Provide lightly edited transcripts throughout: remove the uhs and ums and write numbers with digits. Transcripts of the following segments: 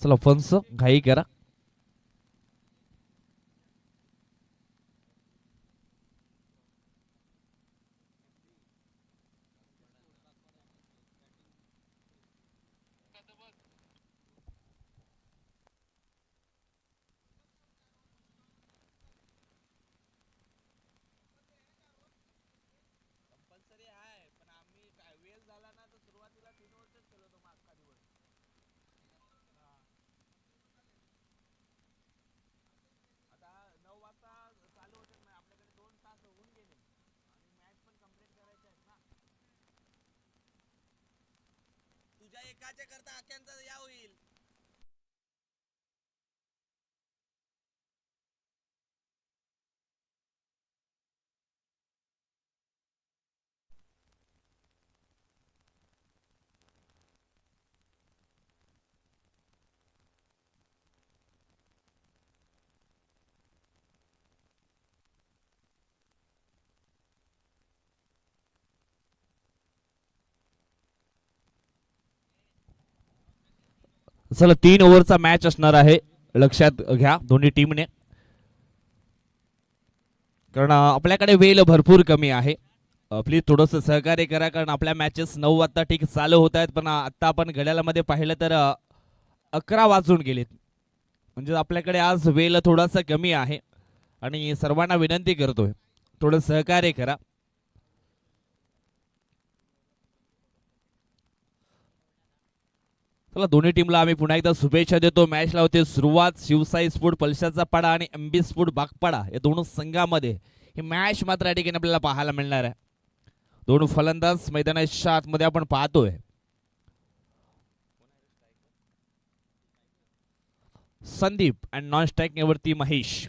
चला फन्स घाई करा. तुझ्या एकाच्या करता आख्यांचा या होईल. चला 3 ओव्हरचा मॅच असणार आहे, लक्षात घ्या दोन्ही टीमने, कारण आपल्याकडे वेळ भरपूर कमी आहे. प्लीज थोडंसं सहकार्य करा, कारण आपल्या मॅचेस 9 वाजता ठीक चालू होत आहेत, पण आता आपण घड्याळामध्ये पाहिलं तर 11 वाजून गेलेत. म्हणजे आपल्याकडे आज वेळ थोडासा कमी आहे आणि सर्वांना विनंती करतोय थोडं सहकार्य करा. चला दोन्ही टीमला आम्ही पुन्हा एकदा शुभेच्छा देतो. मॅचला होते सुरुवात. शिवसाई स्पोर्ट पलशाचा पाडा आणि एमबी स्पोर्ट बागपाडा या दोन संघामध्ये ही मॅच मात्र या ठिकाणी आपल्याला पाहायला मिळणार आहे. दोन फलंदाज मैदानाच्या आतमध्ये आपण पाहतोय. संदीप अँड नॉन स्ट्राईक वरती महेश.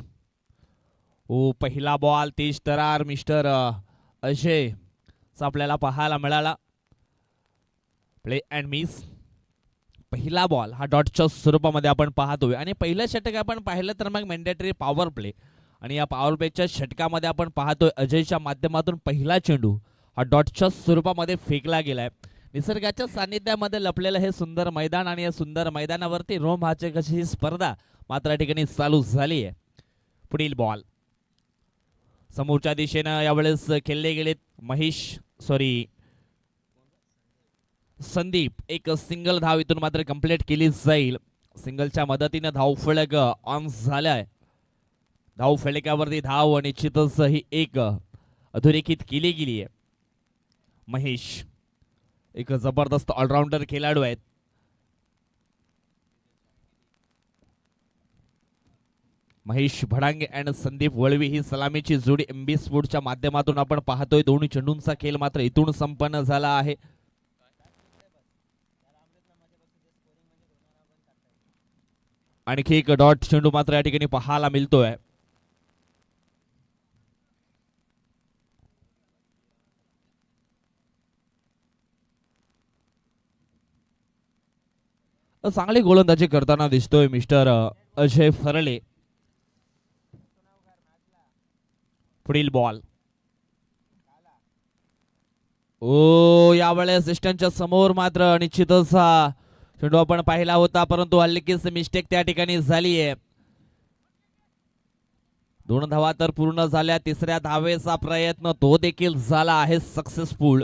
ओ पहिला बॉल तेज तरार मिस्टर अजय आपल्याला पाहायला मिळाला. Play and miss. पहिला बॉल हा डॉटच्या स्वरूपामध्ये आपण पाहतोय आणि पहिलं षटक आपण पाहिलं तर मग मॅन्डेटरी पॉवर प्ले, आणि या पॉवर प्लेच्या षटकामध्ये आपण पाहतोय अजयच्या माध्यमातून पहिला चेंडू हा डॉटच्या स्वरूपामध्ये फेकला गेलाय. निसर्गाच्या सानिध्यामध्ये लपलेलं हे सुंदर मैदान आणि या सुंदर मैदानावरती रोमहर्षक ही स्पर्धा मात्र या ठिकाणी चालू झाली आहे. पुढील बॉल समोरच्या दिशेनं यावेळेस खेळले गेलेत संदीप. एक सिंगल धाव इथून मात्र कंप्लीट केली जाईल. सिंगलच्या मदतीने धावफलक ऑन झालाय. धावफलकावरती धाव निश्चितच ही एक अधोरेखित केली गेली आहे. महेश एक जबरदस्त ऑलराऊंडर खेळाडू आहेत. महेश भडांगे अँड संदीप वळवी ही सलामीची जोडी एमबी स्पोर्टच्या माध्यमातून आपण पाहतोय. दोन्ही चेंडूंचा खेळ मात्र इथून संपन्न झाला आहे. आणखी एक डॉट चेंडू मात्र या ठिकाणी पाहायला मिळतोय. चांगली गोलंदाजी करताना दिसतोय मिस्टर अजय फरले. पुढील बॉल ओ यावेळेस सिस्टमच्या समोर मात्र निश्चितच चेंडू आपण पाहिला होता, परंतु हलकीच मिस्टेक त्या ठिकाणी झाली आहे. 2 धावा तर पूर्ण झाल्या. तिसऱ्या धावेचा प्रयत्न तो देखील झाला आहे सक्सेसफुल.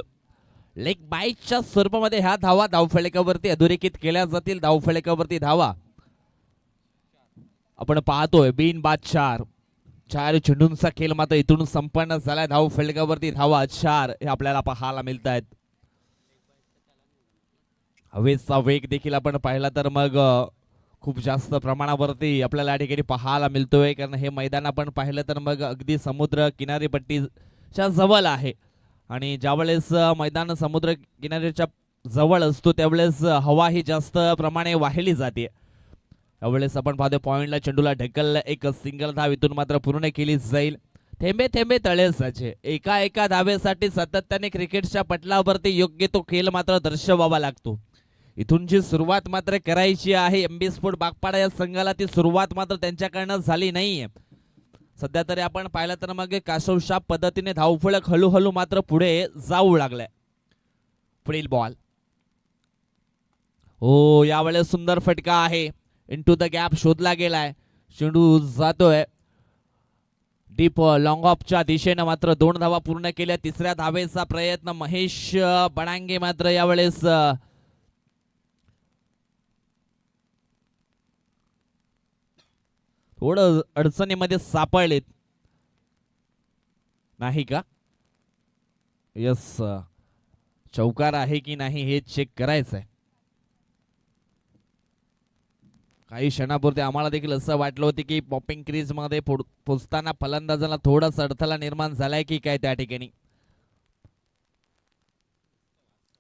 लेग बाईटच्या स्वरूपामध्ये ह्या धावा धावफलकावरती अधोरेखित केल्या जातील. धावफलकावरती धावा आपण पाहतोय बिन बाद 4 चेंडूंचा खेळ मात्र इथून संपन्न झालाय. धावफलकावरती धावा 4 हे आपल्याला पाहायला मिळत आहेत. हवेचा वेग देखील आपण पाहिला तर मग खूप जास्त प्रमाणावरती आपल्याला या ठिकाणी पाहायला मिळतोय, कारण हे मैदान आपण पाहिलं तर मग अगदी समुद्र किनारीपट्टीच्या जवळ आहे आणि ज्यावेळेस मैदान समुद्र किनाऱ्याच्या जवळ असतो त्यावेळेस हवा ही जास्त प्रमाणे वाहिली जाते. यावेळेस आपण पाहतो पॉइंटला चेंडूला ढकललं. एक सिंगल धाव इथून मात्र पूर्ण केली जाईल. थेंबे थेंबे तळे साचे. एका धावेसाठी सातत्याने क्रिकेटच्या पटलावरती योग्य तो खेळ मात्र दर्शवावा लागतो. इथून जी सुरुवात मात्र करायची आहे एमबी स्पोर्ट बागपाडा या संघाला, ती सुरुवात मात्र त्यांच्याकडनं झाली नाहीये सध्या तरी. आपण पाहिलं तर मग कासवशाप पद्धतीने धावफलक हळूहळू मात्र पुढे जाऊ लागलाय. पुढील बॉल हो यावेळेस सुंदर फटका आहे. इनटू द गॅप शोधला गेलाय. चेंडू जातोय डीप लॉंग ऑफच्या दिशेनं. मात्र 2 धावा पूर्ण केल्या. तिसऱ्या धावेचा प्रयत्न महेश बडांगे मात्र यावेळेस थोडं अडचणीमध्ये सापडलेत नाही का. यस, चौकार आहे की नाही हे चेक करायचं आहे. काही क्षणापुरते आम्हाला देखील असं वाटलं होतं की पॉपिंग क्रीज मध्ये पोचताना फलंदाजाला थोडासा अडथळा निर्माण झालाय की काय त्या ठिकाणी.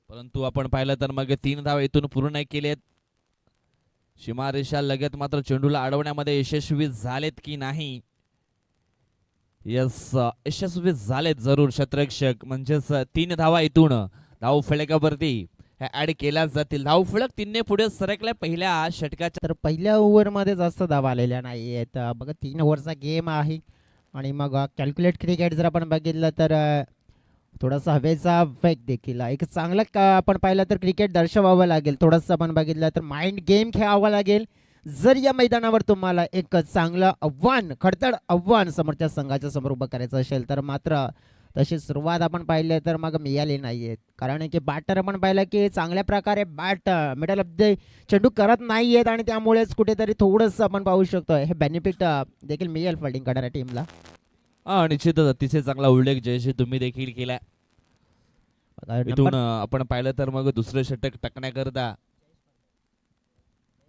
परंतु आपण पाहिलं तर मग 3 धाव इथून पूर्ण केलेत. सीमारेषा लगत मात्र चेंडूला अडवण्यामध्ये यशस्वी झालेत की नाही. यस, यशस्वी झालेत जरूर क्षेत्ररक्षक. म्हणजेच 3 धावा इथून धाव फलकावरती ऍड केल्या जातील. धाव फलक 3 ने पुढे सरकल्या पहिल्या षटकाच्या. तर पहिल्या ओव्हरमध्ये जास्त धावा आलेल्या नाही आहेत. बघा 3 ओव्हरचा गेम आहे आणि मग कॅल्क्युलेट क्रिकेट जर आपण बघितलं तर थोडासा हवेचा वेग देखील एक चांगलं आपण पाहिलं तर क्रिकेट दर्शवावं लागेल. थोडंसं आपण बघितलं तर माइंड गेम खेळावा लागेल. जर या मैदानावर तुम्हाला एक चांगलं आव्हान, खडतर आव्हान समोरच्या संघाच्या समोर उभं करायचं असेल तर मात्र तशी सुरुवात आपण पाहिली तर मग मिळाली नाहीये. कारण की बॅटर आपण पाहिलं की चांगल्या प्रकारे बॅट मिडल ऑफ द चेंडू करत नाहीयेत आणि त्यामुळेच कुठेतरी थोडंसं आपण पाहू शकतो हे बेनिफिट देखील मिळेल फिल्डिंग करणाऱ्या टीमला. निश्चितच अतिशय चांगला उल्लेख जयश्री तुम्ही देखील केलाय. इथून आपण पाहिलं तर मग दुसरं षटक टाकण्याकरता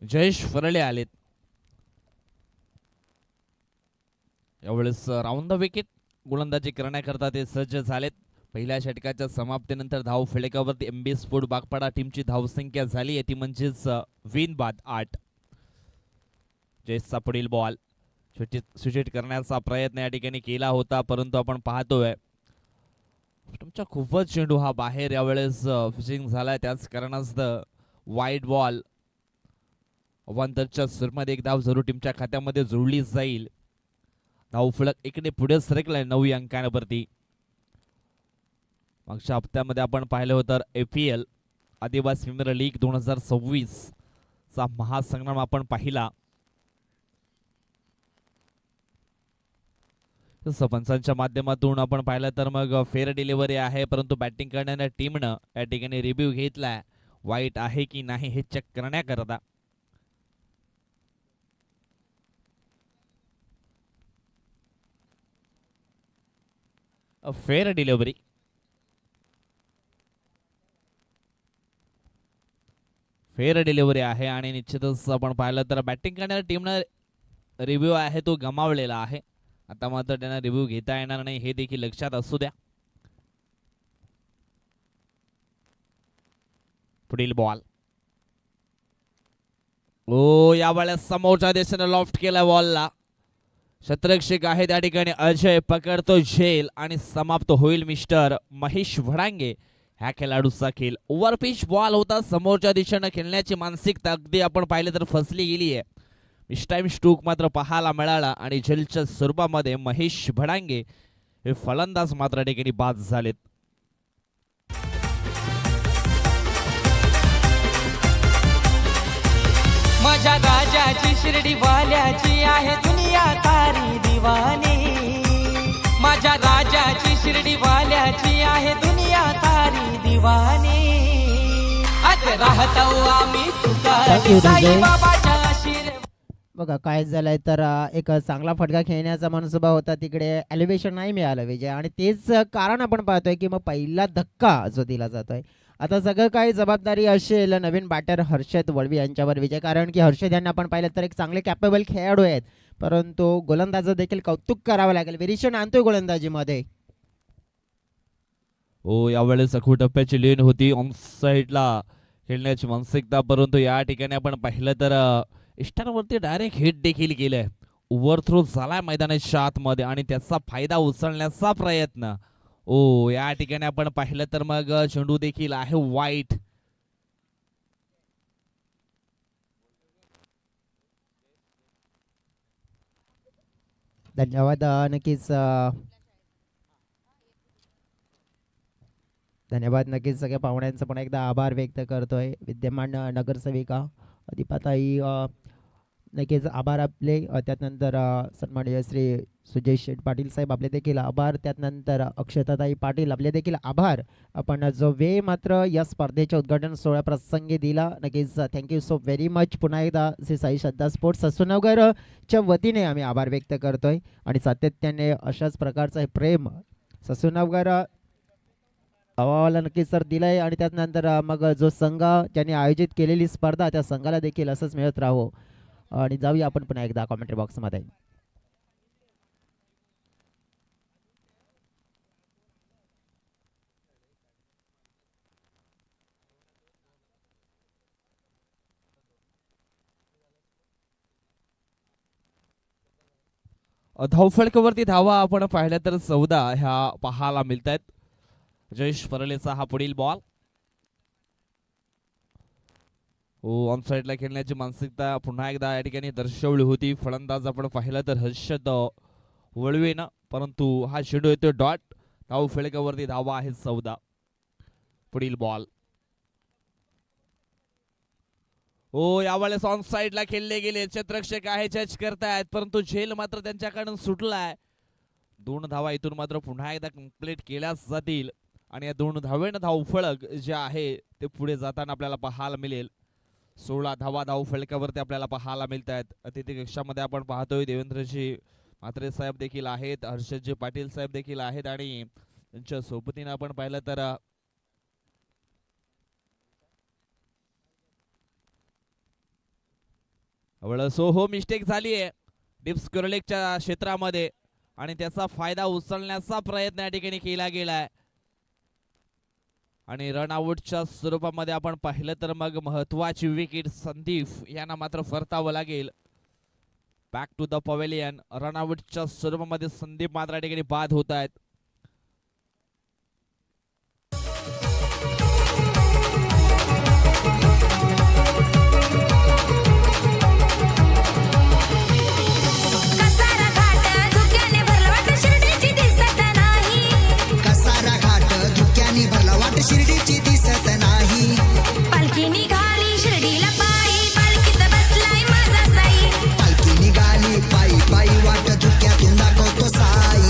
जयेश फरळे आलेत. यावेळेस राऊंड द विकेट गोलंदाजी करण्याकरता ते सज्ज झालेत. पहिल्या षटकाच्या समाप्तीनंतर धाव फलकावरती एमबी स्पोर्ट बागपाडा टीमची धावसंख्या झाली आहे ती म्हणजेच 20 बाद 8. जयेशचा पुढील बॉल सूचित करण्याचा प्रयत्न या ठिकाणी केला होता परंतु आपण पाहतोय तुमचा खूपच चेंडू हा बाहेर यावेळेस फिशिंग झालाय. त्याच कारणास्तव वाईड बॉल. अवांतरच्या सुरमध्ये एक धाव जरूर टीमच्या खात्यामध्ये जोडली जाईल. धाव फलक इकडे पुढे सरकलाय 9 अंकांवरती. मागच्या हप्त्यामध्ये आपण पाहिलं होतं APL आदिवासी प्रीमियर लीग 2026 चा महासंग्राम आपण पाहिला. पंचांच्या माध्यमातून आपण पाहिलं तर मग फेअर डिलिव्हरी आहे परंतु बॅटिंग करणाऱ्या टीमनं या ठिकाणी रिव्ह्यू घेतलाय. वाईट आहे की नाही हे चेक करण्याकरता. Fair delivery. फेअर डिलिव्हरी आहे आणि निश्चितच आपण पाहिलं तर बॅटिंग करणाऱ्या टीमनं रिव्ह्यू आहे तो गमावलेला आहे. आता मात्र त्यांना रिव्ह्यू घेता येणार नाही हे देखील लक्षात असू द्या. पुढील बॉल. ओ यावेळेस समोरच्या दिशेने लॉफ्ट केला बॉलला. क्षेत्ररक्षक आहे त्या ठिकाणी अजय पकडतो झेल आणि समाप्त होईल मिस्टर महेश भडांगे ह्या खेळाडूचा खेळ. ओव्हरपिच बॉल होता. समोरच्या दिशेने खेळण्याची मानसिकता अगदी आपण पाहिले तर फसली गेली आहे. टाइम स्ट्रोक मात्र पाहायला मिळाला आणि झेलच्या स्वरूपामध्ये महेश भडांगे हे फलंदाज मात्र ठिकाणी बाद झालेत. माझ्या राजाची शिर्डी वाल्याची आहे दुनिया सारी दिवानी. माझ्या राजाची शिर्डी वाल्याची आहे दुनिया सारी दिवानी. आज राहतो आम्ही सुखात साईबाबाच्या आशीर्वादाने. बघा काय झालंय तर एक चांगला फटका खेळण्याचा मनसुबा होता तिकडे एलिव्हेशन नाही मिळालं विजय आणि तेच कारण आपण पाहतोय की मग पहिला धक्का जो दिला जातोय. आता सगळं काही जबाबदारी असेल नवीन बॅटर हर्षद वळवी यांच्यावर विजय. कारण की हर्षद यांना आपण पाहिलं तर एक चांगले कॅपेबल खेळाडू आहेत परंतु गोलंदाज देखील कौतुक करावं लागेल. व्हेरिएशन आणतोय गोलंदाजीमध्ये. ओ यावेळेस अखू टप्प्याची लेन होती ऑन साईडला खेळण्याची मानसिकता परंतु या ठिकाणी आपण पाहिलं तर इष्टांवरती डायरेक्ट हिट देखील केलंय. ओव्हरथ्रो झालाय मैदानाच्या आतमध्ये आणि त्याचा फायदा उचलण्याचा प्रयत्न. ओ या ठिकाणी आपण पाहिलं तर मग चेंडू देखील आहे वाईट. धन्यवाद. नक्कीच धन्यवाद. नक्कीच सगळ्या पाहुण्यांचा पण एकदा आभार व्यक्त करतोय. विद्यमान नगरसेविका दीपाताई नक्कीच आभार आपले. त्यानंतर सन्माननीय श्री सुजय शेठ पाटील साहेब आपले देखील आभार. त्यानंतर अक्षताताई पाटील आपले देखील आभार. आपण जो वेळ मात्र या स्पर्धेच्या उद्घाटन सोहळ्या प्रसंगी दिला, नक्कीच थँक्यू सो व्हेरी मच. पुन्हा एकदा श्री साई श्रद्धा स्पोर्ट्स ससूनगरच्या वतीने आम्ही आभार व्यक्त करतोय आणि सातत्याने अशाच प्रकारचं हे प्रेम ससूनगर गावाला नक्कीच सर दिलंय आणि त्यानंतर मग जो संघ ज्यांनी आयोजित केलेली स्पर्धा त्या संघाला देखील असंच मिळत राहो. आणि जाऊया आपण पुन्हा एकदा कॉमेंट्री बॉक्समध्ये. धावफलकावरती धावा आपण पाहिल्या तर 14 ह्या पाहायला मिळत आहेत. जयेश परलेचा हा पुढील बॉल. ऑन साइडला खेळण्याची मानसिकता पुन्हा एकदा या ठिकाणी दर्शवली होती. फलंदाज आपण पाहिलं तर हर्षद वळवेनं, परंतु हा चेंडू येतो डॉट. धावफलकावरती धावा आहे 14. पुढील बॉल. यावेळेस ऑन साइडला खेळले गेले. क्षेत्ररक्षक आहे जज करतायत, परंतु झेल मात्र त्यांच्याकडून सुटलाय. 2 धावा इथून मात्र पुन्हा एकदा कंप्लीट केल्या जातील आणि या 2 धावेनं धावफलक जे आहे ते पुढे जाताना आपल्याला पाहायला मिळेल. 16 धावा धावफलकावरती आपल्याला पाहायला मिळत आहेत. अतिथी कक्षामध्ये आपण पाहतोय देवेंद्रजी म्हात्रे साहेब देखील आहेत, हर्षदजी पाटील साहेब देखील आहेत आणि त्यांच्या सोबतीने आपण पाहिलं तर हो मिस्टेक झाली आहे डिप्स कोरलेकच्या क्षेत्रामध्ये आणि त्याचा फायदा उचलण्याचा प्रयत्न या ठिकाणी केला गेलाय आणि रन आउटच्या स्वरूपामध्ये आपण पाहिलं तर मग महत्वाची विकेट संदीप यांना मात्र फरतावं लागेल. Back to the pavilion. Run आउटच्या स्वरूपामध्ये संदीप मात्र या ठिकाणी बाद होत आहेत. शिर्डीची दिसत नाही. पालखी निघाली शिर्डीला पायी, पालखीत बसलाय माझा साई. पालखी निघाली पायी पायी वाट धुक्यातून दाखवतो साई.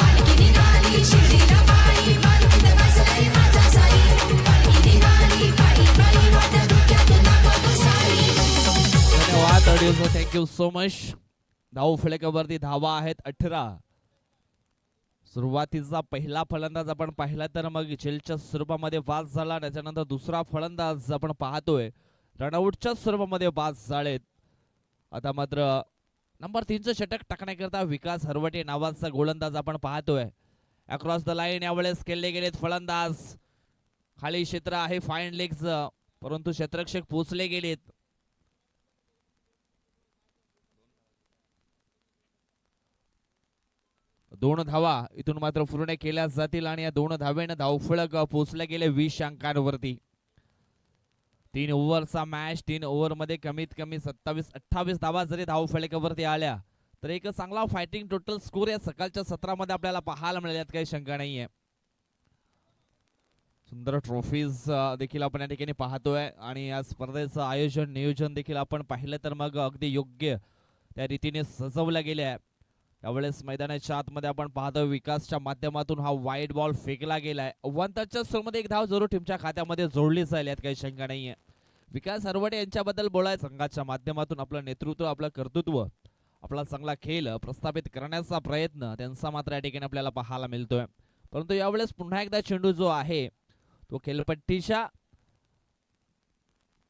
पालखी निघाली शिर्डीला पायी, पालखीत बसलाय माझा साई. पालखी निघाली पायी पायी वाट धुक्यातून दाखवतो साई. धन्यवाद. Thank you so much. धाव फलकावरती धावा आहेत 18. सुरुवातीचा पहिला फलंदाज आपण पाहिला तर मग झेलच्या स्वरूपामध्ये बाद झाला. त्याच्यानंतर दुसरा फलंदाज आपण पाहतोय रनआउटच्या स्वरूपामध्ये बाद झालेत. आता मात्र नंबर 3चं षटक टाकण्याकरता विकास हरवटे नावाचा गोलंदाज आपण पाहतोय. अक्रॉस द लाईन यावेळेस केले गेलेत फलंदाज. खाली क्षेत्र आहे फाईन लेगचं, परंतु क्षेत्ररक्षक पोचले गेलेत. 2 धावा इथून मात्र पूर्ण केल्या जातील आणि या 2 धावेनं धावफलक पोहोचले गेले 20 अंकांवरती. 3 ओव्हरचा मॅच. 3 ओव्हरमध्ये कमीत कमी 27-28 धावा जरी धावफलकावरती आल्या तर एक चांगला फायटिंग टोटल स्कोर या सकाळच्या सत्रामध्ये आपल्याला पाहायला मिळेल, यात काही शंका नाहीये. सुंदर ट्रॉफीज देखील आपण या ठिकाणी पाहतोय आणि या स्पर्धेचं आयोजन नियोजन देखील आपण पाहिलं तर मग अगदी योग्य त्या रीतीने सजवलं गेले आहे. यावेळेस मैदानाच्या आतमध्ये आपण पाहतो विकासच्या माध्यमातून हा वाईड बॉल फेकला गेलाय. 1 टचच्या स्कोरमध्ये एक धाव जरूर टीमच्या खात्यामध्ये जोडली जाईल, यात काही शंका नाहीये. विकास हरवटे यांच्याबद्दल बोलायचं, संघाच्या माध्यमातून आपलं नेतृत्व, आपलं कर्तृत्व, आपला चांगला खेळ प्रस्थापित करण्याचा प्रयत्न त्यांचा मात्र या ठिकाणी आपल्याला पाहायला मिळतोय. परंतु यावेळेस पुन्हा एकदा चेंडू जो आहे तो खेळपट्टीच्या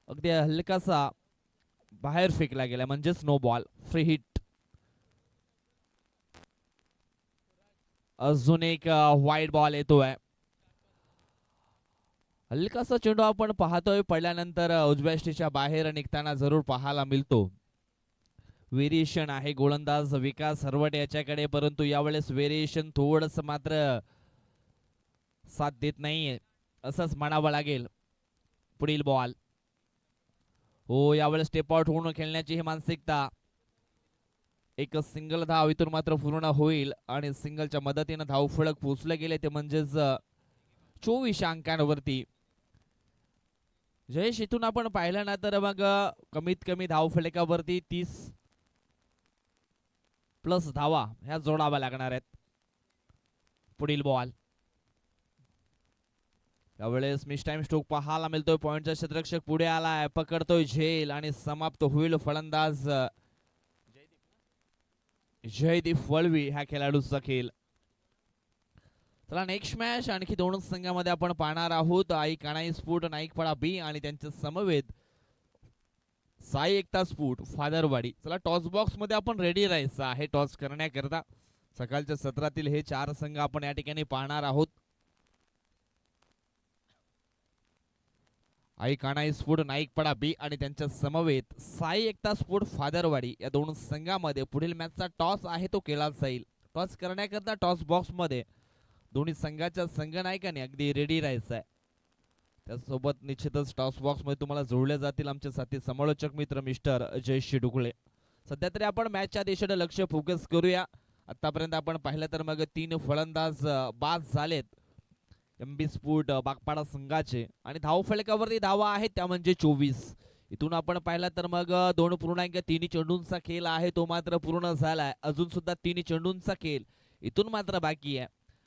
अगदी हलकासा बाहेर फेकला गेला, म्हणजेच नो बॉल, फ्री हिट. अजून एक वाईड बॉल येतोय. हलकासा चेंडू आपण पाहतोय पडल्यानंतर उजव्या स्टेच्या बाहेर निघताना जरूर पाहायला मिळतो. व्हेरिएशन आहे गोलंदाज विकास हरवटे याच्याकडे, परंतु यावेळेस व्हेरिएशन थोडस मात्र साथ देत नाहीये असंच म्हणावं लागेल. पुढील बॉल. यावेळेस स्टेप आउट होऊन खेळण्याची ही मानसिकता. एक सिंगल धाव इथून मात्र पूर्ण होईल आणि सिंगलच्या मदतीने धावफलक पोहोचले गेले ते म्हणजेच 24 अंकांवरती. जयेश, इथून आपण पाहिलं ना तर मग कमीत कमी धाव फलकावरती 30+ धावा ह्या जोडाव्या लागणार आहेत. पुढील बॉल यावेळेस मिस टाइम स्ट्रोक पाहायला मिळतोय. पॉइंटचा क्षेत्ररक्षक पुढे आलाय, पकडतोय झेल आणि समाप्त होईल फलंदाज जयदीप वळवी ह्या खेळाडूचा खेळ. चला नेक्स्ट मॅच आणखी 2 संघामध्ये आपण पाहणार आहोत. आई काणाई स्फोट नाईकपाडा बी आणि त्यांच्या समवेत साई एकता स्फोट फादरवाडी. चला टॉस बॉक्स मध्ये आपण रेडी राहायचं आहे टॉस करण्याकरता. सकाळच्या सत्रातील हे 4 संघ आपण या ठिकाणी पाहणार आहोत. आई काणाई स्फोट नाईकपाडा बी आणि त्यांच्या समवेत साई एकता स्फोट फादरवाडी या 2 संघामध्ये पुढील मॅचचा टॉस आहे तो केला जाईल. टॉस करण्याकरता टॉस बॉक्स मध्ये दोन्ही संघाच्या संघनायकाने अगदी रेडी राहायचं आहे. त्यासोबत निश्चितच टॉस बॉक्स मध्ये तुम्हाला जोडले जातील आमचे साथी समालोचक मित्र मिस्टर जयश्री डुकळे. सध्या तरी आपण मॅचच्या दिशेने लक्ष फोकस करूया. आतापर्यंत आपण पाहिलं तर मग 3 फलंदाज बाद झालेत एमबी स्फोट बागपाडा संघाचे आणि धाव फलकावरती धावा आहेत त्या म्हणजे 24. इथून आपण पाहिलं तर मग 2.3 चेंडूंचा खेळ आहे तो मात्र पूर्ण झालाय. अजून सुद्धा 3 चेंडूंचा खेळ इथून मात्र बाकी आहे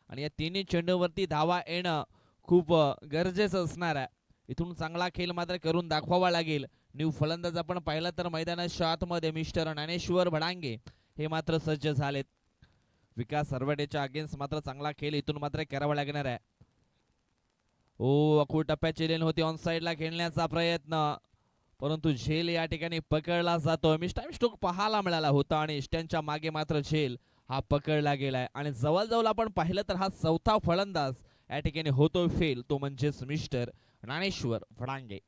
आणि या 3 चेंडूवरती धावा येणं खूप गरजेचं असणार आहे. इथून चांगला खेळ मात्र करून दाखवावा लागेल. न्यू फलंदाज आपण पाहिलं तर मैदानाच्या आतमध्ये मिस्टर ज्ञानेश्वर भडांगे हे मात्र सज्ज झालेत. विकास सरवटेच्या अगेन्स्ट मात्र चांगला खेळ इथून मात्र करावा लागणार आहे. अखूड टप्प्याची लेन होती ऑन साइडला खेळण्याचा प्रयत्न, परंतु झेल या ठिकाणी पकडला जातोय. मिस टाइम स्ट्रोक पाहायला मिळाला होता आणि इष्ट्यांच्या मागे मात्र झेल हा पकडला गेलाय आणि जवळजवळ आपण पाहिलं तर हा 4था फलंदाज या ठिकाणी होतोय फेल तो म्हणजेच मिस्टर ज्ञानेश्वर भडांगे.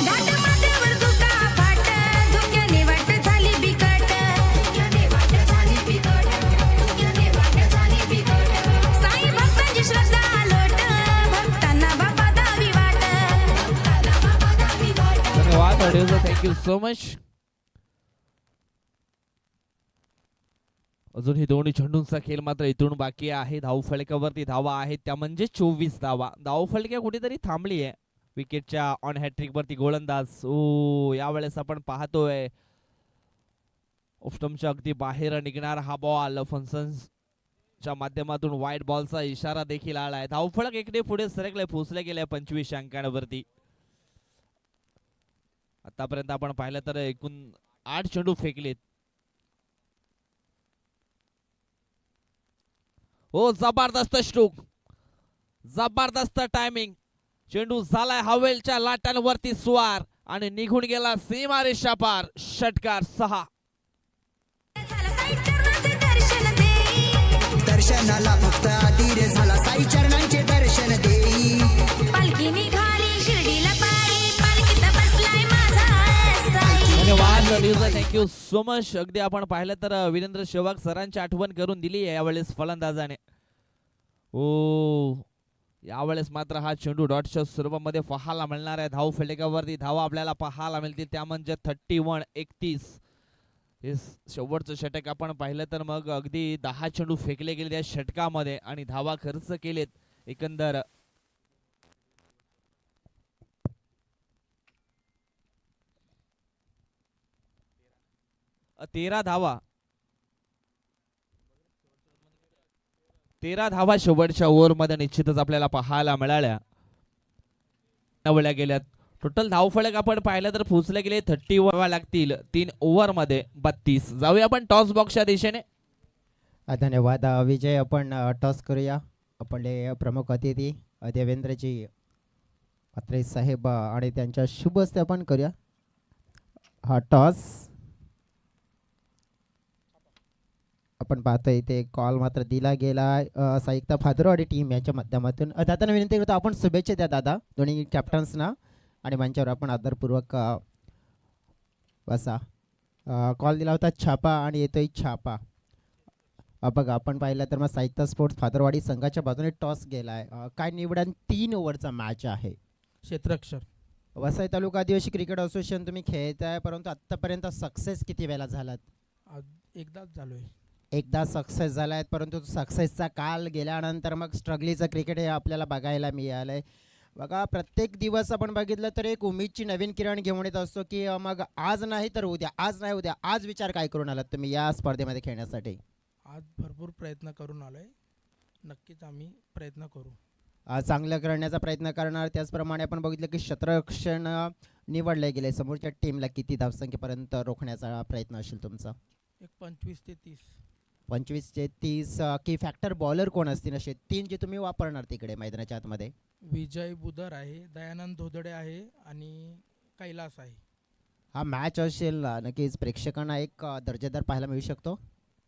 दाट माथ्यावर दुका फाट धुक्याने वाट झाली बिकट धुक्याने वाट झाली बिकट धुक्याने वाट झाली बिकट साई भक्तांची श्रद्धा लोट भक्तांना बाबा दावी वाट भक्तांना बाबा दावी वाट. धन्यवाद ऑडिओ, थँक्यू सो मच. अजून ही दोन्ही चेंडूंचा खेळ मात्र इथून बाकी आहे. धाव फलकावरती धावा आहेत त्या म्हणजे 24 धावा. धाव फलक्या कुठेतरी थांबली आहे. विकेटच्या ऑन हॅट्रिक वरती गोलंदाज यावेळेस आपण पाहतोय ऑफस्टम्पच्या अगदी बाहेर निघणार हा बॉल. फन्सनच्या माध्यमातून वाईट बॉलचा इशारा देखील आलाय. धावफलक इकडे पुढे सरकले पोहोचले गेले 25 अंकांवरती. आतापर्यंत आपण पाहिलं तर एकूण 8 चेंडू फेकलेत. जबरदस्त स्ट्रोक, जबरदस्त टायमिंग. चेंडू झालाय हवेलच्या लाटांवरती स्वार आणि निघून गेला सीमारेषा पार. षटकार 6. झाला साई चरणाचे दर्शन देई दर्शनाला फक्त आधीर झाला साई चरणांचे दर्शन देई. पालखी निघाली शिर्डीला पायी पालखीत बसलाय माझा साई. धन्यवाद, थँक्यू सो मच. अगदी आपण पाहिलं तर वीरेंद्र सेहवाग सरांची आठवण करून दिली आहे यावेळेस फलंदाजाने. यावेळेस मात्र हा चेंडू डॉटच्या स्वरूपामध्ये पाहायला मिळणार आहे. धाव फलकावरती धावा आपल्याला पाहायला मिळतील त्या म्हणजे 31-31. हे शेवटचं षटक आपण पाहिलं तर मग अगदी 10 चेंडू फेकले गेले त्या षटकामध्ये आणि धावा खर्च केलेत एकंदर 13 धावा. 13 धावा शेवटच्या ओव्हरमध्ये निश्चितच आपल्याला पाहायला मिळाल्या गेल्यात. टोटल धावफलक आपण पाहिलं तर पोहोचले गेले 30 लागतील 3 ओव्हरमध्ये 32. जाऊया आपण टॉस बॉक्सच्या दिशेने. धन्यवाद विजय. आपण टॉस करूया. आपले प्रमुख अतिथी देवेंद्रजी अत्रे साहेब आणि त्यांच्या शुभ हस्ते आपण करूया हा टॉस. आपण पाहतोय इथे कॉल मात्र दिला गेला साईकता फादरवाडी टीम यांच्या माध्यमातून. दादांना विनंती करतो आपण शुभेच्छा द्या दादा दोन्ही कॅप्टन्सना आणि मंचावर आपण आदरपूर्वक बसा. कॉल दिला होता छापा आणि येतोय छापा. बघा आपण पाहिलं तर मग साईकता स्पोर्ट्स फादरवाडी संघाच्या बाजूने टॉस गेलाय. काय निवडण 3 ओव्हरचा मॅच आहे. क्षेत्ररक्षक वसई तालुका आदिवासी क्रिकेट असोसिएशन तुम्ही खेळताय, परंतु आत्तापर्यंत सक्सेस किती वेळा झालात? आज एकदाच झालोय. एकदा सक्सेस झाला आहेत, परंतु सक्सेसचा काल गेल्यानंतर मग स्ट्रगलीचं क्रिकेट हे आपल्याला बघायला मिळालं आहे. बघा, प्रत्येक दिवस आपण बघितलं तर एक उमेदची नवीन किरण घेऊन येत असतो की मग आज नाही तर उद्या, आज नाही उद्या, आज विचार काय करून आलात तुम्ही या स्पर्धेमध्ये खेळण्यासाठी? आज भरपूर प्रयत्न करून आलोय. नक्कीच आम्ही प्रयत्न करू. चांगलं करण्याचा प्रयत्न करणार. त्याचप्रमाणे आपण बघितलं की क्षेत्ररक्षण निवडले गेले. समोरच्या टीमला किती धावसंख्येपर्यंत रोखण्याचा प्रयत्न असेल तुमचा? एक 25 ते 30. 25 ते 30. की फॅक्टर बॉलर कोण असतील असे 3 जे तुम्ही वापरणार तिकडे मैदानाच्या आतमध्ये? विजय बुदर आहे, दयानंद धोदडे आहे आणि कैलास आहे. हा मॅच असेल ना, नक्कीच प्रेक्षकांना एक दर्जेदार पाहायला मिळू शकतो.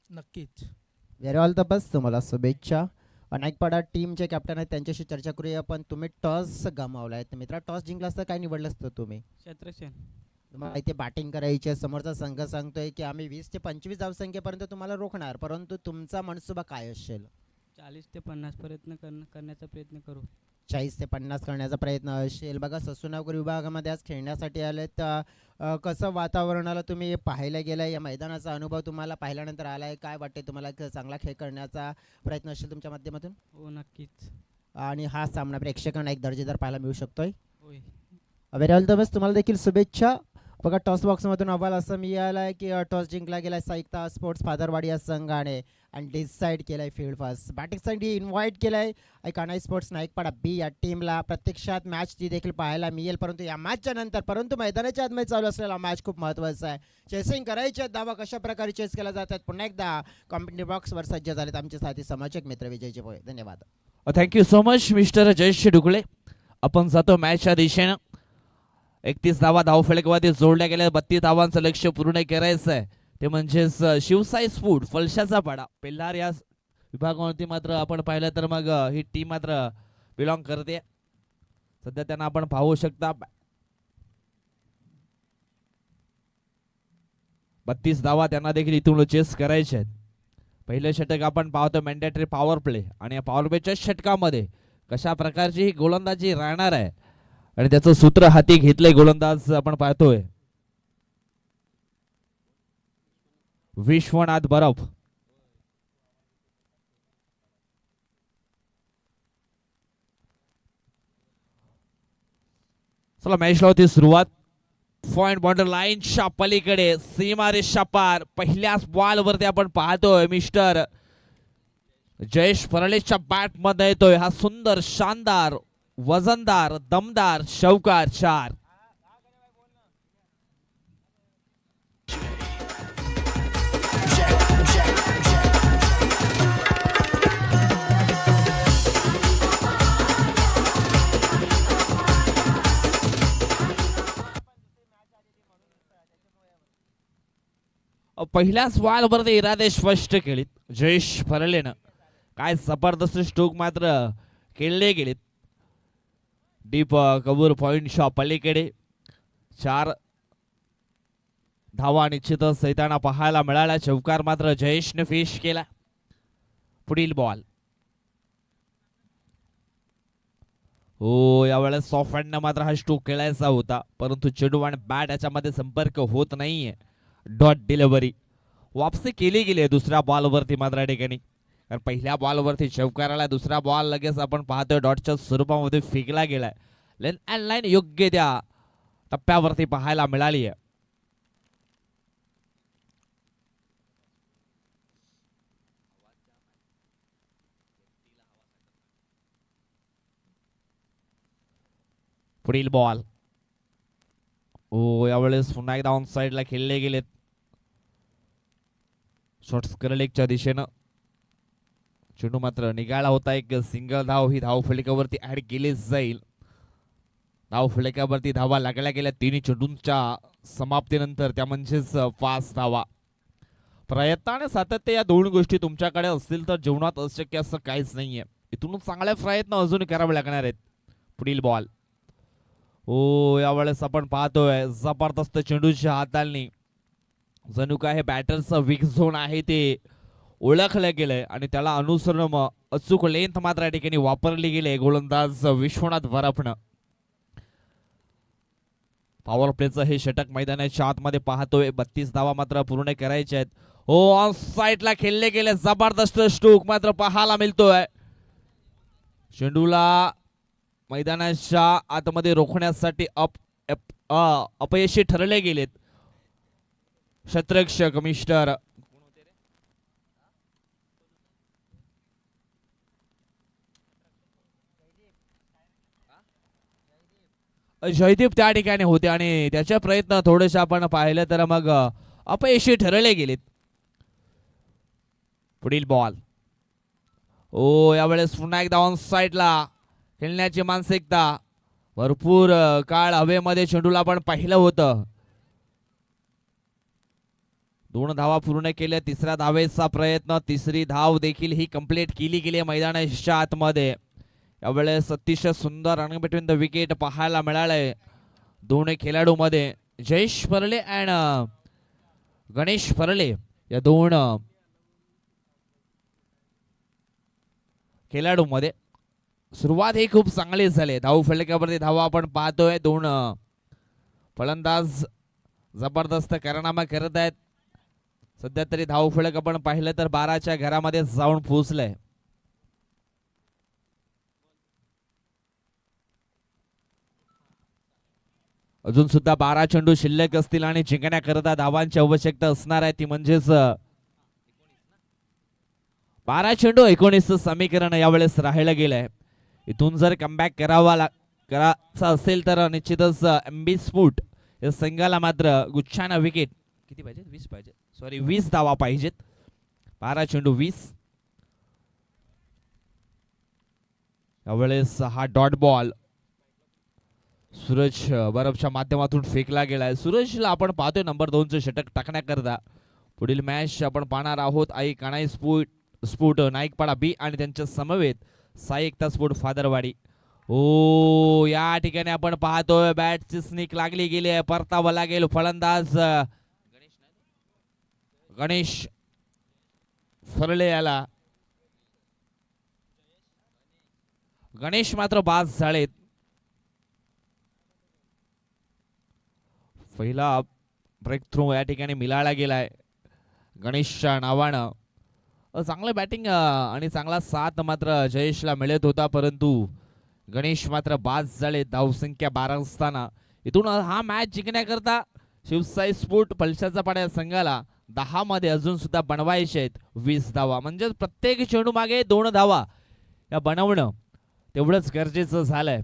नक्कीच. व्हेरी ऑल द बेस्ट, तुम्हाला शुभेच्छा. नाईकपाडा टीमचे कॅप्टन आहेत, त्यांच्याशी चर्चा करूया. पण तुम्ही टॉस गमावला आहे मित्रा. टॉस जिंकला असतं काय निवडलं असतं तुम्ही? क्षेत्रक्षण. तुम्हाला इथे बॅटिंग करायची आहे. समोरचा संघ सांगतोय की आम्ही 20 ते 25 धावसंख्येपर्यंत तुम्हाला रोखणार, परंतु तुमचा मनसुबा काय असेल? 40 ते 50 करण्याचा प्रयत्न करू. 40 ते 50 करण्याचा प्रयत्न असेल. बघा, ससूनगर विभागामध्ये आज खेळण्यासाठी आलेत. कसं वातावरणाला तुम्ही पाहायला गेलं, या मैदानाचा अनुभव तुम्हाला पाहिल्यानंतर आला आहे, काय वाटते तुम्हाला? चांगला खेळ करण्याचा प्रयत्न असेल तुमच्या माध्यमातून? हो, नक्कीच. आणि हा सामना प्रेक्षकांना एक दर्जेदार पाहायला मिळू शकतोय. होय. व्हेरी ऑल द बेस्ट, तुम्हाला देखील शुभेच्छा. बघा, टॉस बॉक्समधून अहवाल असं मिळाला आहे की टॉस जिंकला गेला साईकता स्पोर्ट्स फादरवाडी या संघाने आणि डिसाईड केलं आहे फील्ड फर्स्ट. बॅटिंगसाठी इन्व्हाइट केलं आहे कानाई स्पोर्ट्स नाईकपाडा बी या टीमला. प्रत्यक्षात मॅच ती देखील पाहायला मिळेल, परंतु या मॅचच्या नंतर, परंतु मैदानाच्या आतमध्ये चालू असलेला मॅच खूप महत्त्वाचा आहे. चेसिंग करायचे, दावा कशा प्रकारे चेस केला जातात. पुन्हा एकदा कॉम्पिटिटिव्ह बॉक्सवर सज्ज झालेत आमचे साथी समाजक मित्र विजयचे भोये. धन्यवाद. Thank you so much mister Jayesh Dhukle. आपण जातो मॅचच्या दिशेनं. 31 धावा धावफलकामध्ये जोडल्या गेल्या. 32 धावांचं लक्ष्य पूर्ण करायचं आहे, ते म्हणजेच शिवसाई स्फूट फलशाचा पाडा पेल्हार या विभागावरती मात्र आपण पाहिलं तर मग ही टीम मात्र बिलॉंग करते. सध्या त्यांना आपण पाहू शकता 32 धावा त्यांना देखील इथून चेस करायचे आहेत. पहिलं षटक आपण पाहतो मॅन्डेटरी पॉवर प्ले, आणि या पॉवर प्लेच्या षटकामध्ये कशा प्रकारची ही गोलंदाजी राहणार आहे आणि त्याचं सूत्र हाती घेतलंय गोलंदाज आपण पाहतोय विश्वनाथ बरफ. चला मॅचला होती सुरुवात. पॉइंट बॉर्डर लाईनच्या पलीकडे सीमारेषा पार पहिल्याच बॉल वरती आपण पाहतोय मिस्टर जयेश परळेच्या बॅट मध्ये येतोय हा सुंदर शानदार वजनदार दमदार शौकार 4. पहिल्याच बॉल वरती इरादे स्पष्ट केलीत जयेश फरलेनं. काय जबरदस्त स्ट्रोक मात्र खेळले गेलेत. डीप कव्हर पॉइंटच्या पलीकडे 4 धावा निश्चितच सैताना पाहायला मिळाला. चौकार मात्र जयेशने फिश केला. पुढील बॉल हो, यावेळेस सॉफ्ट हँडनं मात्र हा स्ट्रोक खेळायचा होता, परंतु चेंडू आणि बॅट याच्यामध्ये संपर्क होत नाहीये. डॉट डिलिव्हरी वापसी केली गेली आहे दुसऱ्या बॉलवरती मात्र या ठिकाणी, कारण पहिल्या बॉलवरती चौकाराला, दुसरा बॉल लगेच आपण पाहतोय डॉटच्या स्वरूपामध्ये फेकला गेलाय. लेन अँड लाईन योग्य त्या टप्प्यावरती पाहायला मिळाली आहे. पुढील बॉल ओ, यावेळेस पुन्हा एकदा ऑन साइडला खेळले गेलेत. शॉर्ट्स करलेकच्या दिशेनं चेंडू मात्र निघाला होता. एक सिंगल धाव ही धाव फलकावरती ऍड केली जाईल. धाव फलकावरती धावा लागल्या गेल्या 3 चेंडूंच्या समाप्तीनंतर, त्या म्हणजेच 5 धावा. प्रयत्न आणि सातत्य या दोन गोष्टी तुमच्याकडे असतील तर जीवनात अशक्य असं काहीच नाहीये. इथून चांगले प्रयत्न अजून करावे लागणार आहेत. पुढील बॉल ओ, यावेळेस आपण पाहतोय जबरदस्त चेंडूच्या हाताळणी. जणू काय हे बॅटरचं वीक झोन आहे ते ओळखलं गेलंय आणि त्याला अनुसरून अचूक लेंथ मात्र या ठिकाणी वापरली गेली गोलंदाज विश्वनाथ बरफनं. पॉवर प्लेचं हे षटक मैदानाच्या आतमध्ये पाहतोय. 32 धावा मात्र पूर्ण करायच्या आहेत. हो, ऑन साईडला खेळले गेले, जबरदस्त स्ट्रोक मात्र पाहायला मिळतोय. चेंडूला मैदानाच्या आतमध्ये रोखण्यासाठी अपयशी ठरले गेलेत क्षेत्ररक्षक मिस्टर जयदीप त्या ठिकाणी होते आणि त्याचे प्रयत्न थोडेसे आपण पाहिलं तर मग अपयशी ठरले गेलेत. पुढील बॉल. ओ, यावेळेस पुन्हा एकदा ऑन साईडला खेळण्याची मानसिकता. भरपूर काळ हवेमध्ये चेंडूला आपण पाहिलं होतं. 2 धावा पूर्ण केल्या. तिसऱ्या धावेचा प्रयत्न, तिसरी धाव देखील ही कंप्लीट केली गेली मैदानाच्या आतमध्ये. यावेळेस अतिशय सुंदर रनिंग बिटवीन द विकेट पाहायला मिळालंय दोन्ही खेळाडूमध्ये. जयेश परले अँड गणेश परले या दोन खेळाडूमध्ये सुरुवात ही खूप चांगली झाली. धाव फलकावरती धावा आपण पाहतोय. 2 फलंदाज जबरदस्त कारनामा करत आहेत. सध्या तरी धाव फलक आपण पाहिलं तर 12च्या घरामध्ये जाऊन पोहोचलंय. अजून सुद्धा 12 चेंडू शिल्लक असतील आणि जिंकण्याकरता धावांची आवश्यकता असणार आहे. ती म्हणजेच 12 चेंडू 19 समीकरण यावेळेस राहिलं गेलंय. इथून जर कमबॅक करायचा असेल तर निश्चितच एमबी स्फूट या संघाला मात्र गुच्छाना विकेट किती पाहिजे? 20 पाहिजे. सॉरी, 20 धावा पाहिजेत. 12 चेंडू 20. यावेळेस हा डॉट बॉल सूरज बरफच्या माध्यमातून फेकला गेलाय. सूरजला आपण पाहतोय नंबर 2चं षटक टाकण्याकरता. पुढील मॅच आपण पाहणार आहोत आई काणाई स्फोट नाईकपाडा बी आणि त्यांच्या समवेत साई एकता स्फोट फादरवाडी. ओ, या ठिकाणी आपण पाहतोय बॅटची स्निक लागली गेली आहे. परतावा लागेल. फलंदाज गणेश फरले याला. गणेश मात्र बाद झालेत. पहिला ब्रेक थ्रू या ठिकाणी मिळाला गेलाय गणेशच्या नावानं. चांगलं बॅटिंग आणि चांगला साथ मात्र जयेशला मिळत होता, परंतु गणेश मात्र बाद झाले. धावसंख्या 12 असताना इथून हा मॅच जिंकण्याकरता शिवसाई स्पोर्ट पलशाचा पाड्या संघाला 10 मध्ये अजून सुद्धा बनवायचे आहेत 20 धावा. म्हणजे प्रत्येक चेंडू मागे 2 धावा या बनवणं तेवढंच गरजेचं झालंय.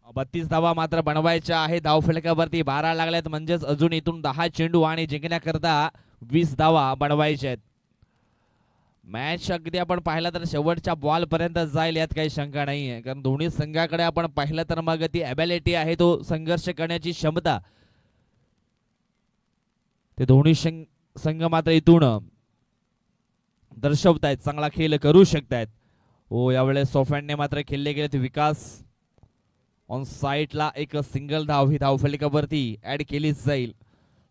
32 धावा मात्र बनवायच्या आहे. धाव फलकावरती 12 लागल्यात, म्हणजेच अजून इथून 10 चेंडू आणि जिंकण्याकरता 20 धावा बनवायच्या आहेत. मॅच अगदी आपण पाहिला तर शेवटच्या बॉल पर्यंत जाईल यात काही शंका नाही आहे, कारण दोन्ही संघाकडे आपण पाहिलं तर मग ती ॲबिलिटी आहे, तो संघर्ष करण्याची क्षमता ते दोन्ही संघ मात्र इथून दर्शवतायत, चांगला खेळ करू शकतायत. हो, यावेळेस सोफॅनने मात्र खेळले गेले. विकास ऑन साईडला एक सिंगल धाव ही धाव फलकावरती ऍड केलीच जाईल.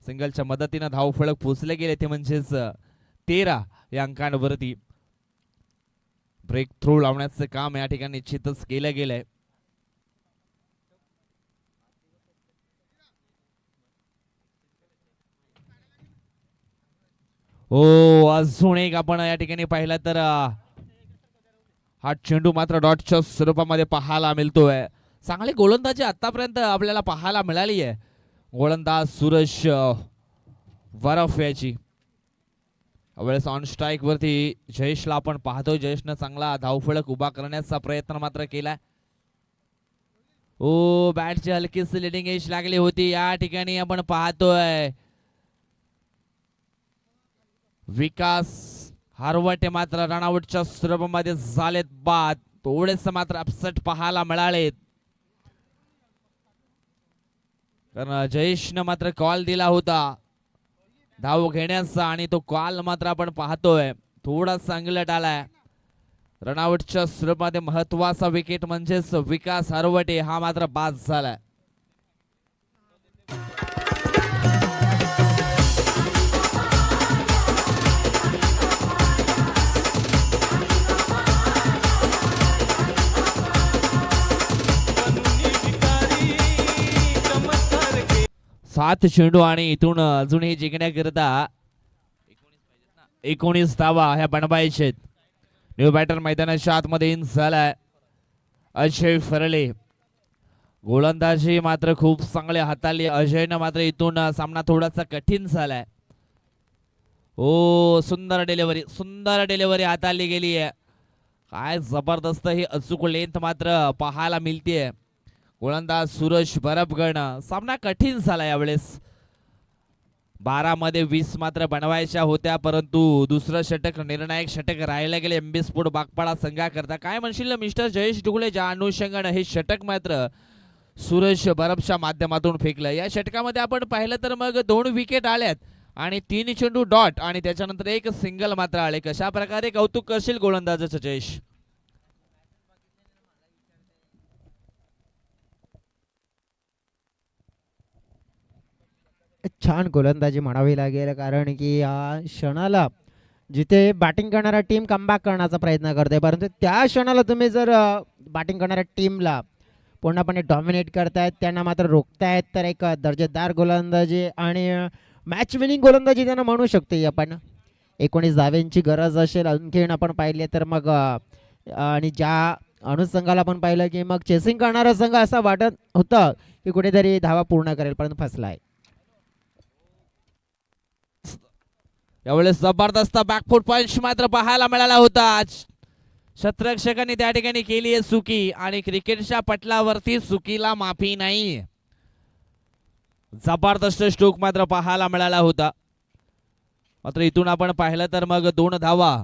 सिंगलच्या मदतीने धाव फलक पोचले गेले ते म्हणजेच 13 या अंकांवरती. ब्रेक थ्रू लावण्याचं काम या ठिकाणी निश्चितच केलं गेलंय. हो, अजून एक आपण या ठिकाणी पाहिलं तर हा चेंडू मात्र डॉटच्या स्वरूपामध्ये पाहायला मिळतोय. चांगली गोलंदाजी आतापर्यंत आपल्याला पाहायला मिळाली आहे. गोलंदाज सूरज बरफ याची. यावेळेस ऑन स्ट्राईक वरती जयेशला आपण पाहतोय. जयेशनं चांगला धावफलक उभा करण्याचा प्रयत्न मात्र केलाय. ओ, बॅटची हलकीशी लिडिंग एज लागली होती. या ठिकाणी आपण पाहतोय विकास हारवटे मात्र रनआउटच्या स्वरूपामध्ये झालेत बाद. थोडेसे मात्र अपसेट पाहायला मिळालेत, कारण जयेशनं मात्र कॉल दिला होता धाव घेण्याचा आणि तो कॉल मात्र आपण पाहतोय थोडासा अंगलट आलाय. रनआउटच्या स्वरूपामध्ये महत्वाचा विकेट म्हणजेच विकास हरवटे हा मात्र बाद झालाय. 7 चेंडू आणि इथून अजूनही जिंकण्याकरिता 19 धावा ह्या बनवायचे. न्यू बॅटर मैदानाच्या आतमध्ये इन झालाय अजय फरले. गोलंदाजी मात्र खूप चांगले हाताळली अजयनं, मात्र इथून सामना थोडासा कठीण झालाय. ओ सुंदर डिलिव्हरी हाताळली गेली आहे. काय जबरदस्त ही अचूक लेंथ मात्र पाहायला मिळतीये. गोलंदाज सूरज बरबगडनं. सामना कठीण झाला यावेळेस. 12 मध्ये 20 मात्र बनवायच्या होत्या, परंतु दुसरं षटक निर्णायक षटक राहिलं गेले एमबी स्पोर्ट बागपाडा संघाकरता. काय म्हणशील मिस्टर जयेश ढुगळे, ज्या अनुषंगानं हे षटक मात्र सूरज बरबच्या माध्यमातून फेकलं. या षटकामध्ये आपण पाहिलं तर मग 2 विकेट आल्यात आणि 3 चेंडू डॉट आणि त्याच्यानंतर 1 सिंगल मात्र आले. कशा प्रकारे कौतुक करशील गोलंदाजाचं जयेश? छान गोलंदाजी म्हणावी लागेल, कारण की या क्षणाला जिथे बॅटिंग करणारा टीम कमबॅक करण्याचा प्रयत्न करते, परंतु त्या क्षणाला तुम्ही जर बॅटिंग करणाऱ्या टीमला पूर्णपणे डॉमिनेट करतायत, त्यांना मात्र रोखतायत, तर एक दर्जेदार गोलंदाजी आणि मॅच विनिंग गोलंदाजी त्यांना म्हणू शकतो आपण. 19 धाव्यांची गरज असेल आणखीन आपण पाहिले तर मग आणि ज्या अनुषंगाला आपण पाहिलं की मग चेसिंग करणारा संघ असा वाटत होतं की कुठेतरी धावा पूर्ण करेल, परंतु फसलाय. यावेळेस जबरदस्त बॅकफूट पंच मात्र पाहायला मिळाला होता. क्षेत्ररक्षकांनी त्या ठिकाणी केली आहे चुकी आणि क्रिकेटच्या पटलावरती चुकीला माफी नाही. जबरदस्त स्ट्रोक मात्र पाहायला मिळाला होता. मात्र इथून आपण पाहिलं तर मग 2 धावा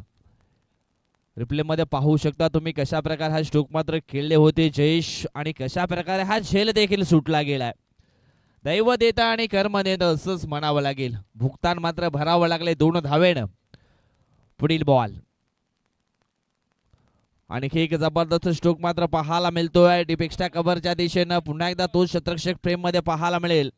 रिप्ले मध्ये पाहू शकता तुम्ही कशा प्रकारे हा स्ट्रोक मात्र खेळले होते जयेश आणि कशा प्रकारे हा झेल देखील सुटला गेलाय. दैव देता आणि कर्म देतं असंच म्हणावं लागेल. भुगतान मात्र भरावं लागले 2 धावेनं. पुढील बॉल. आणखी एक जबरदस्त स्ट्रोक मात्र पाहायला मिळतोय डीप एक्स्ट्रा कव्हरच्या दिशेनं. पुन्हा एकदा तो क्षेत्ररक्षक फ्रेम मध्ये पाहायला मिळेल,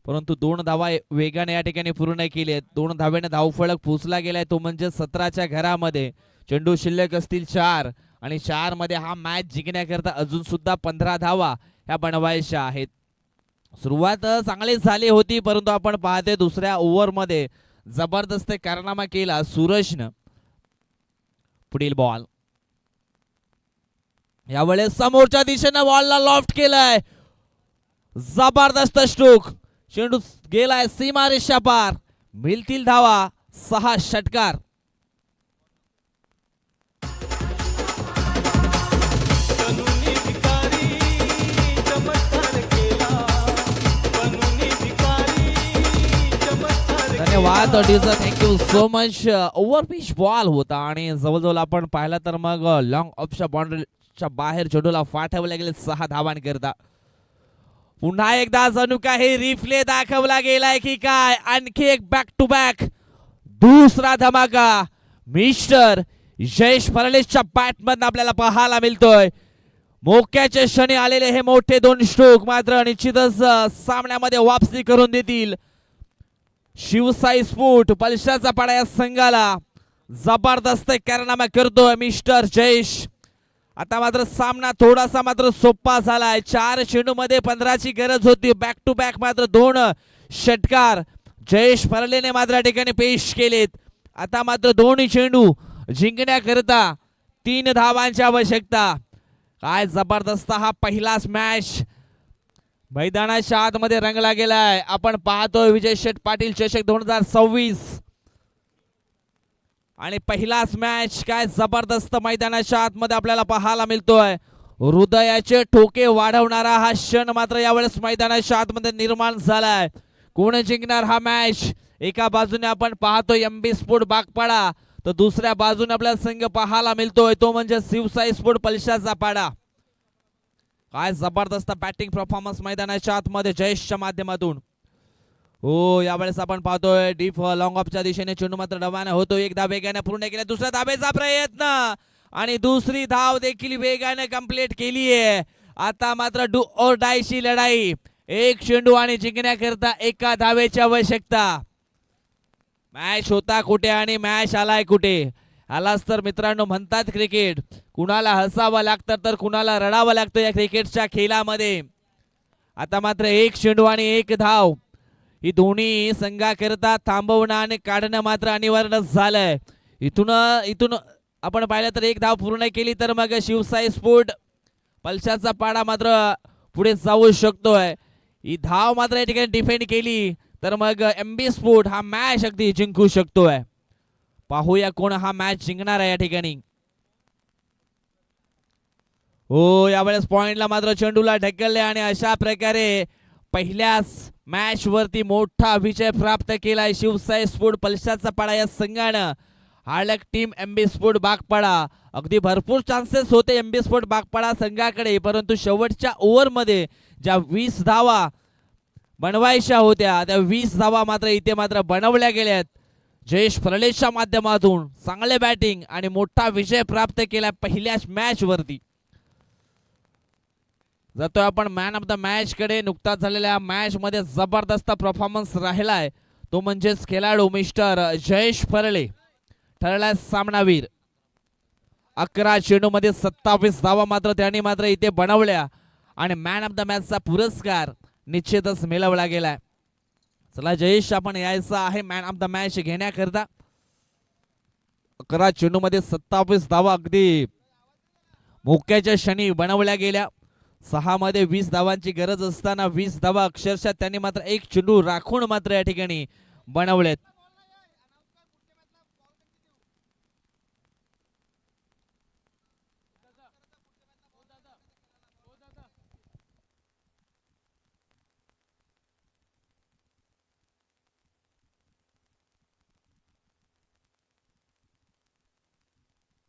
परंतु 2 धावा वेगाने या ठिकाणी पूर्ण केले. 2 धावेने धावफलक पोचला गेलाय, तो म्हणजे 17च्या घरामध्ये. चेंडू शिल्लक असतील 4 आणि 4 मध्ये हा मॅच जिंकण्याकरता अजून सुद्धा 15 धावा ह्या बनवायच्या आहेत. सुरुवात चांगली झाली होती, परंतु आपण पाहते दुसऱ्या ओव्हर मध्ये जबरदस्त कारनामा केला सूरजनं. पुढील बॉल. यावेळेस समोरच्या दिशेनं बॉलला लॉफ्ट केलाय. जबरदस्त स्ट्रोक. चेंडू गेलाय सीमारेषा पार. मिळतील धावा 6 षटकार. धन्यवाद ऑडिओचा, thank you so much. Over pitch ball होता आणि जवळजवळ आपण पाहिला तर मग लॉंग ऑफच्या बाउंड्रीच्या बाहेर चेंडूला फाटवले गेले 6 धावांकरता. पुन्हा एकदा जणू काही रिफ्ले दाखवला गेलाय की काय. आणखी एक बॅक टू बॅक दुसरा धमाका मिस्टर जयेश फर्नांडिसच्या बॅटमधून आपल्याला पाहायला मिळतोय. मोक्याच्या क्षणी आलेले हे मोठे 2 स्ट्रोक मात्र निश्चितच सामन्यामध्ये वापसी करून देतील. शिवसाई स्पोर्ट पलशाचा पाडा या संघाला जबरदस्त कारनामा करतोय मिस्टर जयेश. आता मात्र सामना थोडासा मात्र सोपा झालाय. 4 चेंडू मध्ये 15ची गरज होती. बॅक टू बॅक मात्र 2 षटकार जयेश फर्लेने मात्र ठिकाणी पेश केलेत. आता मात्र 2 चेंडू जिंकण्याकरता 3 धावांची आवश्यकता. काय जबरदस्त हा पहिलाच मॅच मैदानाच्या आतमध्ये रंगला गेलाय. आपण पाहतोय विजय शेठ पाटील चषक 2026 आणि पहिलाच मॅच. काय जबरदस्त मैदानाच्या आतमध्ये आपल्याला पाहायला मिळतोय. हृदयाचे ठोके वाढवणारा हा क्षण मात्र यावेळेस मैदानाच्या आतमध्ये निर्माण झालाय. कोण जिंकणार हा मॅच? एका बाजूने आपण पाहतोय एमबी स्पोर्ट बागपाडा, तर दुसऱ्या बाजूने आपल्याला संघ पाहायला मिळतोय तो म्हणजे शिवसाई स्पोर्ट पलशाचा पाडा. काय जबरदस्त बॅटिंग परफॉर्मन्स मैदानाच्या आतमध्ये जयेशच्या माध्यमातून. हो यावेळेस आपण पाहतोय डीप लॉंग ऑफच्या दिशेने चेंडू मात्र रवाना होतो. 1 धाव वेगाने पूर्ण केला. दुसऱ्या धावेचा प्रयत्न आणि दुसरी धाव देखील वेगाने कंप्लीट केली आहे. आता मात्र डू और डाय ची लढाई. 1 चेंडू आणि जिंकण्याकरता 1 धावेची आवश्यकता. मॅच होता कुठे आणि मॅच आलाय कुठे? आलाच तर मित्रांनो म्हणतात क्रिकेट कुणाला हसावं लागतं तर कुणाला रडावं लागतं या क्रिकेटच्या खेळामध्ये. आता मात्र 1 चेंडू आणि 1 धाव ही दोन्ही संघाकरता थांबवणं आणि काढणं मात्र अनिवार्य झालंय. इथून आपण पाहिलं तर एक धाव पूर्ण केली तर मग शिवसाई स्पोर्ट पलशाचा पाडा मात्र पुढे जाऊ शकतोय. ही धाव मात्र या ठिकाणी डिफेंड केली तर मग MB स्पोर्ट हा मॅच अगदी जिंकू शकतोय. पाहूया कोण हा मॅच जिंकणार आहे या ठिकाणी. हो, यावेळेस पॉइंटला मात्र चेंडूला ढकलले आणि अशा प्रकारे पहिल्याच मॅच वरती मोठा विजय प्राप्त केलाय शिवसाई स्पोर्ट पलशाचा पाडा या संघानं. हार्डलक टीम MB स्पोर्ट बागपाडा. अगदी भरपूर चान्सेस होते MB स्पोर्ट बागपाडा संघाकडे, परंतु शेवटच्या ओव्हरमध्ये ज्या 20 धावा बनवायच्या होत्या त्या 20 धावा मात्र इथे मात्र बनवल्या गेल्यात. जयेश फरलेच्या माध्यमातून चांगले बॅटिंग आणि मोठा विजय प्राप्त केला पहिल्याच मॅच वरती. जातोय आपण मॅन ऑफ द मॅच कडे. नुकताच झालेल्या मॅच मध्ये जबरदस्त परफॉर्मन्स राहिलाय तो म्हणजेच खेळाडू मिस्टर जयेश फरले ठरलाय सामनावीर. 11 चेंडूमध्ये 27 धावा मात्र त्यांनी मात्र इथे बनवल्या आणि मॅन ऑफ द मॅचचा पुरस्कार निश्चितच मिळवला गेलाय. चला जयेश, आपण यायचं आहे मॅन ऑफ द मॅच घेण्याकरता. 11 चेंडूमध्ये 27 धावा अगदी मोक्याच्या क्षणी बनवल्या गेल्या. 6 मध्ये 20 धावांची गरज असताना 20 धावा अक्षरशः त्यांनी मात्र एक चेंडू राखून मात्र या ठिकाणी बनवलेत.